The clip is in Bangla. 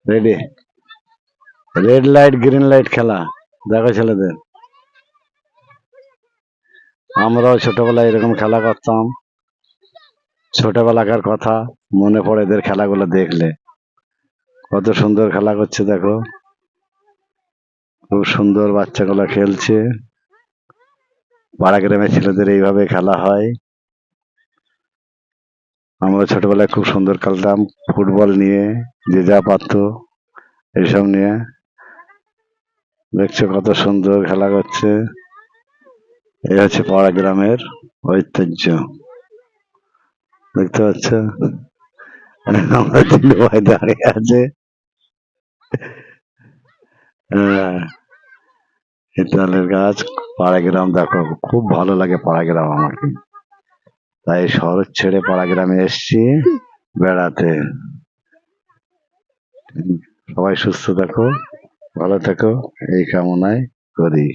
Ready, red light green light খেলা দেখো ছেলেদের। আমরাও ছোটবেলায় এরকম খেলা করতাম। ছোটবেলাকার কথা মনে পড়ে এদের খেলাগুলো দেখলে। কত সুন্দর খেলা করছে দেখো, খুব সুন্দর বাচ্চাগুলো খেলছে। পাড়া গ্রামের ছেলেদের এইভাবে খেলা হয়। আমরা ছোটবেলায় খুব সুন্দর খেলতাম, ফুটবল নিয়ে, যে যা পারতো এইসব নিয়ে। দেখছো কত সুন্দর খেলা করছে। এই হচ্ছে পাড়া গ্রামের ঐতিহ্য, দেখতে পাচ্ছ। আমরা তিন ভাই দাঁড়িয়ে আছে। হ্যাঁ, হিতালের গাছ। পাড়া গ্রাম দেখো, খুব ভালো লাগে পাড়া গ্রাম আমাকে। তাই শহর ছেড়ে পাড়া গ্রামে এসছি বেড়াতে। সবাই সুস্থ থাকো, ভালো থাকো, এই কামনায় করি।